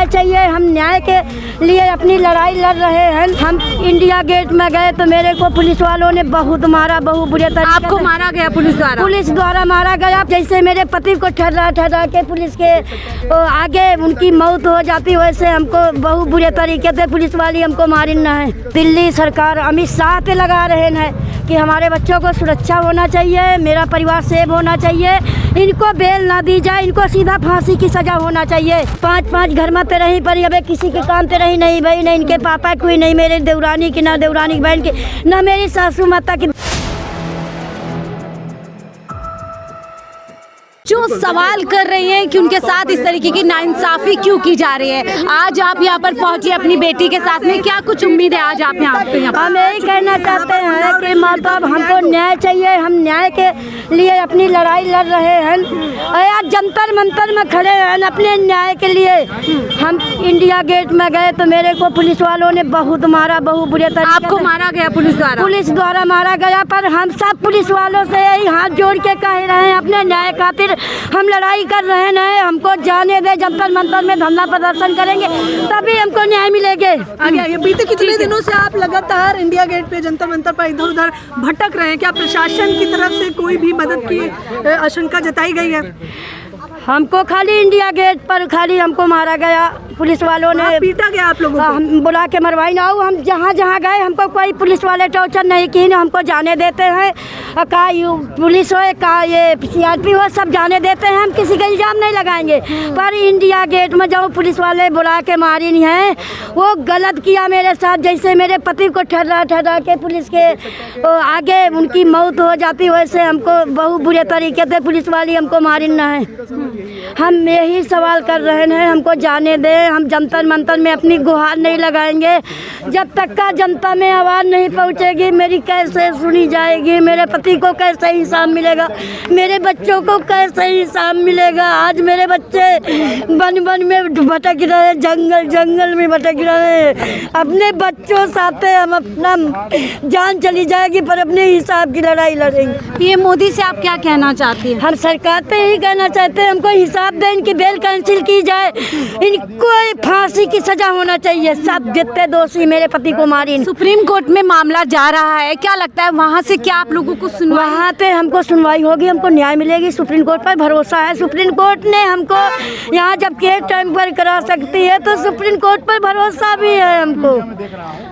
न्याय चाहिए। हम न्याय के लिए अपनी लड़ाई लड़ रहे हैं। हम इंडिया गेट में गए तो मेरे को पुलिस वालों ने बहुत मारा, बहुत बुरे तरीके। आपको मारा गया पुलिस द्वारा मारा गया। जैसे मेरे पति को ठहरा के पुलिस के आगे उनकी मौत हो जाती, वैसे हमको बहुत बुरे तरीके से पुलिस वाली हमको मारी न है। दिल्ली सरकार अमित शाह पे लगा रहे हैं कि हमारे बच्चों को सुरक्षा होना चाहिए, मेरा परिवार सेफ होना चाहिए, इनको बेल ना दी जाए, इनको सीधा फांसी की सजा होना चाहिए। 5-5 घर में रही पर अब किसी के काम पे रही नहीं भाई, नहीं इनके पापा कोई, नहीं मेरे देवरानी की, ना देवरानी की बहन की, ना मेरी सासू माता की। जो सवाल कर रही हैं कि उनके साथ इस तरीके की नाइंसाफी क्यों की जा रही है। आज आप यहाँ पर पहुंची अपनी बेटी के साथ में, क्या कुछ उम्मीद है आज आप यहाँ पे? हम यही कहना चाहते हैं कि मतलब हमको न्याय चाहिए। हम न्याय के लिए अपनी लड़ाई लड़ रहे हैं और आज जंतर मंतर में खड़े हैं अपने न्याय के लिए। हम इंडिया गेट में गए तो मेरे को पुलिस वालों ने बहुत मारा, बहुत बुरे तरीके। आपको मारा गया पुलिस द्वारा मारा गया। पर हम सब पुलिस वालों से यही हाथ जोड़ के कह रहे हैं अपने न्याय खातिर हम लड़ाई कर रहे हैं। हमको जाने दे, जंतर मंतर में धरना प्रदर्शन करेंगे तभी हमको न्याय मिलेंगे। आगे बीते कितने दिनों से आप लगातार इंडिया गेट पे जंतर मंतर पर इधर उधर भटक रहे हैं, क्या प्रशासन की तरफ से कोई भी मदद की आशंका जताई गई है? हमको खाली इंडिया गेट पर खाली हमको मारा गया पुलिस वालों ने, पीटा गया आप लोगों को? हम बुला के मरवाई ना। हम जहाँ गए हमको कोई पुलिस वाले टॉर्चर नहीं की, हमको जाने देते हैं। का पुलिस हो का ये CRP हो, सब जाने देते हैं। हम किसी का इल्ज़ाम नहीं लगाएंगे। पर इंडिया गेट में जो पुलिस वाले बुला के मारी नहीं है वो गलत किया मेरे साथ। जैसे मेरे पति को ठहरा के पुलिस के आगे उनकी मौत हो जाती, वैसे हमको बहुत बुरे तरीके से पुलिस वाली हमको मारी न है। हम यही सवाल कर रहे हैं, हमको जाने दें। हम जंतर मंतर में अपनी गुहार नहीं लगाएंगे जब तक का जनता में आवाज़ नहीं पहुंचेगी। मेरी कैसे सुनी जाएगी? मेरे पति को कैसे हिसाब मिलेगा? मेरे बच्चों को कैसे हिसाब मिलेगा? आज मेरे बच्चे वन में भटक रहे, जंगल में भटक रहे। अपने बच्चों साथ हम अपना जान चली जाएगी पर अपने हिसाब की लड़ाई लड़ेंगे। पीएम मोदी से आप क्या कहना चाहती हैं? हम सरकार पे यही कहना चाहते हैं हमको हिसाब दें, इनकी बेल कैंसिल की जाए, इनको फांसी की सजा होना चाहिए। सब जितने दोषी मेरे पति को मारी। सुप्रीम कोर्ट में मामला जा रहा है, क्या लगता है वहाँ से क्या आप लोगों को वहाँ पे हमको सुनवाई होगी, हमको न्याय मिलेगी। सुप्रीम कोर्ट पर भरोसा है। सुप्रीम कोर्ट ने हमको यहाँ जब केस टाइम पर करा सकती है तो सुप्रीम कोर्ट पर भरोसा भी है हमको।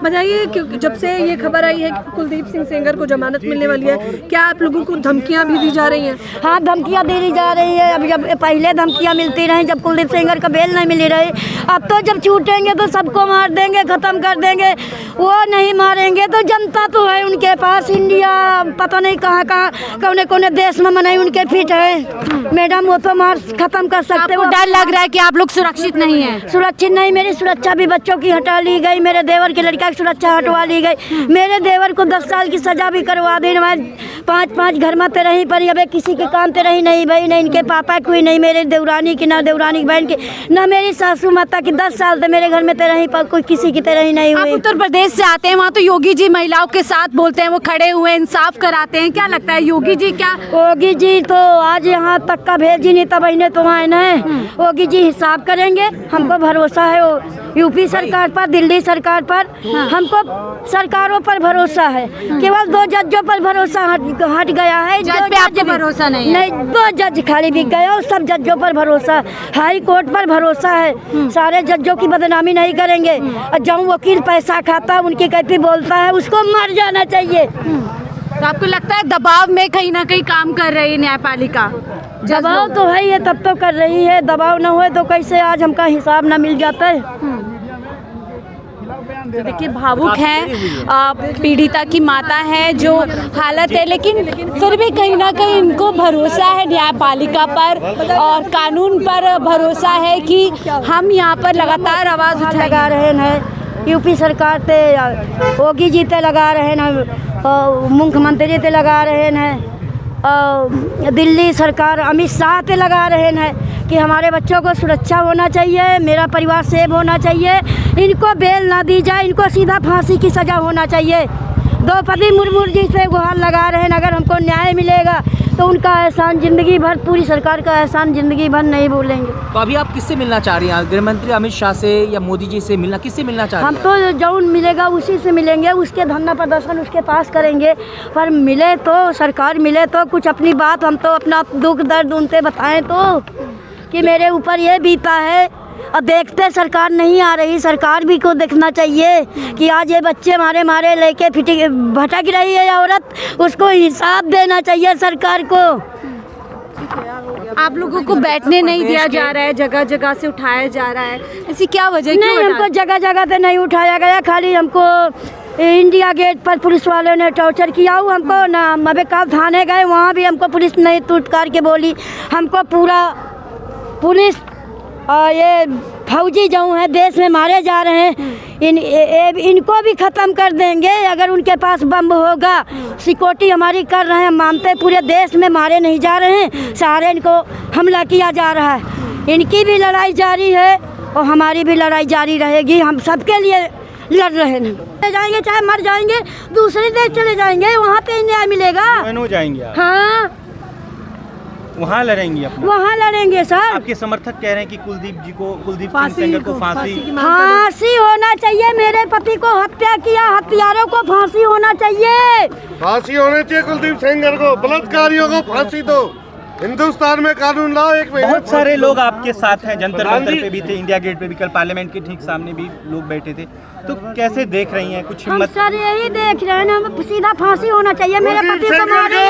बताइए क्योंकि जब से ये खबर आई है कि कुलदीप सिंह सेंगर को जमानत मिलने वाली है, क्या आप लोगों को धमकियाँ भी दी जा रही हैं? हाँ, धमकियाँ दी जा रही है। अब जब पहले धमकियाँ मिलती रही जब कुलदीप सेंगर का बेल नहीं मिली रही, अब तो जब छूटेंगे तो सबको मार देंगे, ख़त्म कर देंगे। वो नहीं मारेंगे तो जनता तो है उनके पास। इंडिया पता नहीं कहाँ कौन देश में मनाई उनके फिट है मैडम, वो तो मार ख़त्म कर सकते। वो डर लग रहा है कि आप लोग सुरक्षित नहीं हैं? सुरक्षित नहीं, मेरी सुरक्षा भी बच्चों की हटा ली गई, मेरे देवर की लड़का की सुरक्षा हटवा ली गई, मेरे देवर को 10 साल की सजा भी करवा दी। मैं 5-5 घर में रही पर अब किसी के काम पे रही नहीं भाई, नहीं इनके पापा कोई, नहीं मेरे देवरानी की, ना देवरानी की बहन की, ना मेरी सासू माता की। 10 साल से मेरे घर में रही पर कोई किसी की तरह ही नहीं हुई। आप उत्तर प्रदेश से आते हैं, वहाँ तो योगी जी महिलाओं के साथ बोलते हैं, वो खड़े हुए इंसाफ कराते हैं। क्या लगता है योगी जी योगी जी तो आज यहाँ तक का भेजी नहीं, तब इन्हें तो आए न। योगी जी हिसाब करेंगे, हमको भरोसा है। वो यूपी सरकार पर, दिल्ली सरकार पर, हमको सरकारों पर भरोसा है। केवल 2 जजों पर भरोसा हट गया है। जज पे आपको भरोसा नहीं है? नहीं, 2 जज खाली बिक गए और सब जजों पर भरोसा। हाई कोर्ट पर भरोसा है। सारे जजों की बदनामी नहीं करेंगे। और जब वकील पैसा खाता उनकी कैफी बोलता है, उसको मर जाना चाहिए। तो आपको लगता है दबाव में कहीं ना कहीं काम कर रही है न्यायपालिका? दबाव तो है, ये तब तो कर रही है। दबाव न हुए तो कैसे आज हमका हिसाब न मिल जाता है। तो देखिए भावुक है, पीड़िता की माता है जो हालत है, लेकिन फिर भी कहीं ना कहीं इनको भरोसा है न्यायपालिका पर और कानून पर भरोसा है कि हम यहाँ पर लगातार आवाज़ लगा रहे हैं। यूपी सरकार ते योगी जी ते लगा रहे हैं, मुख्यमंत्री ते लगा रहे हैं, दिल्ली सरकार अमित शाह पे लगा रहे हैं कि हमारे बच्चों को सुरक्षा होना चाहिए, मेरा परिवार सेफ होना चाहिए, इनको बेल ना दी जाए, इनको सीधा फांसी की सज़ा होना चाहिए। द्रौपदी मुर्मू जी से गुहार लगा रहे हैं अगर हमको न्याय मिलेगा तो उनका एहसान ज़िंदगी भर, पूरी सरकार का एहसान ज़िंदगी भर नहीं भूलेंगे। तो अभी आप किससे मिलना चाह रही हैं? गृह मंत्री अमित शाह से या मोदी जी से मिलना, किससे मिलना चाह हम रही हैं? तो जौन मिलेगा उसी से मिलेंगे, उसके धरना प्रदर्शन उसके पास करेंगे। पर मिले तो सरकार मिले तो कुछ अपनी बात, हम तो अपना दुख दर्द उनसे बताएं तो कि मेरे ऊपर ये बीता है। और देखते सरकार नहीं आ रही, सरकार भी को देखना चाहिए कि आज ये बच्चे मारे लेके भटक रही है औरत, उसको हिसाब देना चाहिए सरकार को। आप लोगों को बैठने नहीं दिया जा रहा है, जगह जगह से उठाया जा रहा है, ऐसी क्या वजह? नहीं, हमको जगह जगह पे नहीं उठाया गया, खाली हमको इंडिया गेट पर पुलिस वालों ने टॉर्चर किया। हमको ना मबेकाल थाने गए, वहाँ भी हमको पुलिस नहीं टूटकार के बोली। हमको पूरा पुलिस और ये फौजी जो हैं देश में मारे जा रहे हैं, इनको भी ख़त्म कर देंगे अगर उनके पास बम होगा। सिक्योरिटी हमारी कर रहे हैं, मानते पूरे देश में मारे नहीं जा रहे हैं, सारे इनको हमला किया जा रहा है। इनकी भी लड़ाई जारी है और हमारी भी लड़ाई जारी रहेगी। हम सबके लिए लड़ रहे हैं, चले जाएंगे चाहे मर जाएंगे, दूसरे देश चले जाएंगे, वहाँ पे न्याय मिलेगा। जाएंगे हाँ, वहाँ लड़ेंगे अपना, वहाँ लड़ेंगे सर। आपके समर्थक कह रहे हैं कि कुलदीप सिंह सेंगर को फांसी होना चाहिए। मेरे पति को हत्या किया, हत्यारों को फांसी होना चाहिए। फांसी होनी चाहिए कुलदीप सेंगर को, बलात्कारियों को फांसी दो। हिंदुस्तान में कानून लाओ। एक बहुत सारे लोग आपके साथ हैं, जंतर मंतर पे भी थे, इंडिया गेट पे भी, कल पार्लियामेंट के ठीक सामने भी लोग बैठे थे, तो कैसे देख रही हैं? कुछ हम हिम्मत? सर यही देख रहे हैं ना, हमें सीधा फांसी होना चाहिए। मेरे पति को मारे,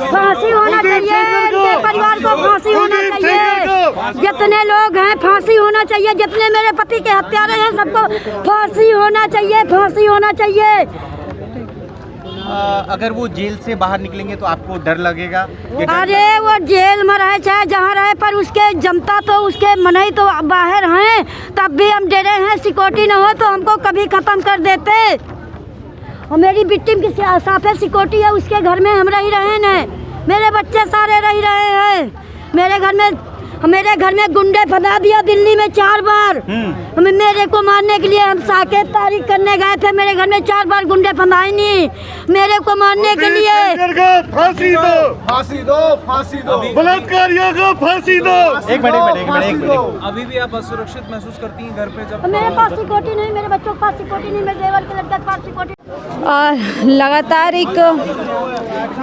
फांसी होना चाहिए, इनके परिवार को फांसी होना चाहिए। जितने लोग हैं फांसी होना चाहिए, जितने मेरे पति के हत्यारे हैं सबको फांसी होना चाहिए, फांसी होना चाहिए। अगर वो जेल से बाहर निकलेंगे तो आपको डर लगेगा? अरे वो जेल में रहे चाहे जहाँ रहे, पर उसके जनता तो उसके मनई तो बाहर हैं, तब भी हम डरे हैं। सिक्योरिटी न हो तो हमको कभी ख़त्म कर देते। और मेरी विक्टिम की साथ है सिक्योरिटी है, उसके घर में हम रह रहे हैं, मेरे बच्चे सारे रह रहे हैं। मेरे घर में गुंडे फंसा दिया दिल्ली में 4 बार। हमें मेरे को मारने के लिए हम साकेत तारीख करने गए थे, मेरे घर में 4 बार गुंडे फंसाए नहीं मेरे को मारने के लिए। फांसी दो, फांसी दो, फांसी दो, बलात्कारियों को फांसी दो। एक मिनट। अभी भी आप असुरक्षित महसूस करती हैं घर पे जब? मेरे पास सिक्योरिटी नहीं, मेरे बच्चों के पास सिक्योरिटी नहीं, मेरे देवर के लड़के के पास सिक्योरिटी। और लगातार एक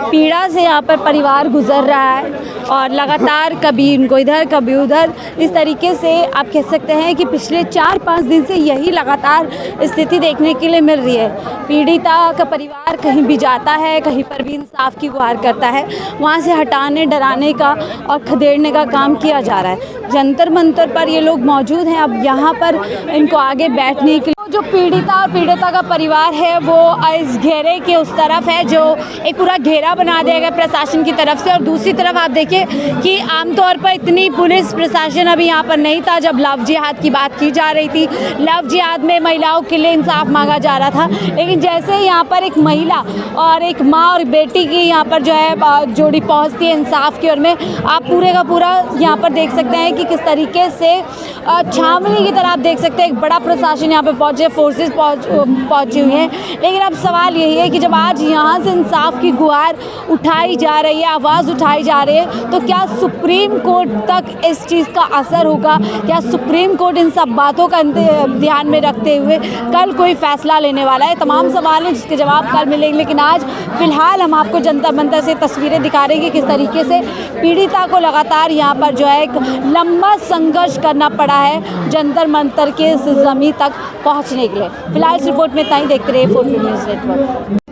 पीड़ा से यहाँ पर परिवार गुजर रहा है और लगातार कभी इनको इधर कभी उधर, इस तरीके से आप कह सकते हैं कि पिछले 4-5 दिन से यही लगातार स्थिति देखने के लिए मिल रही है। पीड़िता का परिवार कहीं भी जाता है, कहीं पर भी इंसाफ की गुहार करता है, वहाँ से हटाने, डराने का और खदेड़ने का काम किया जा रहा है। जंतर मंतर पर ये लोग मौजूद हैं, अब यहाँ पर इनको आगे बैठने के लिए जो पीड़िता और पीड़िता का परिवार है वो इस घेरे के उस तरफ है, जो एक पूरा घेरा बना दिया गया प्रशासन की तरफ से। और दूसरी तरफ आप देखिए कि आमतौर पर इतनी पुलिस प्रशासन अभी यहाँ पर नहीं था जब लव जिहाद की बात की जा रही थी। लव जिहाद में महिलाओं के लिए इंसाफ मांगा जा रहा था, लेकिन जैसे ही यहाँ पर एक महिला और एक माँ और बेटी की यहाँ पर जो है जोड़ी पहुँचती है इंसाफ की ओर में, आप पूरे का पूरा यहाँ पर देख सकते हैं कि किस तरीके से छावनी की तरह आप देख सकते हैं एक बड़ा प्रशासन यहाँ पर पहुँचे, फोर्सेस पहुँची हुई हैं। लेकिन अब सवाल यही है कि जब आज यहाँ से इंसाफ की गुहार उठाई जा रही है, आवाज़ उठाई जा रही है, तो क्या सुप्रीम कोर्ट तक इस चीज़ का असर होगा? क्या सुप्रीम कोर्ट इन सब बातों का ध्यान में रखते हुए कल कोई फैसला लेने वाला है? तमाम सवाल हैं जिसके जवाब कल मिलेंगे, लेकिन आज फिलहाल हम आपको जंतर मंतर से तस्वीरें दिखा रहे हैं कि किस तरीके से पीड़िता को लगातार यहाँ पर जो है एक लंबा संघर्ष करना पड़ा है जंतर मंतर के इस ज़मीन तक पहुँचने के लिए। फिलहाल इस रिपोर्ट में इतना ही, देखते रहिए 4 न्यूज़ नेटवर्क।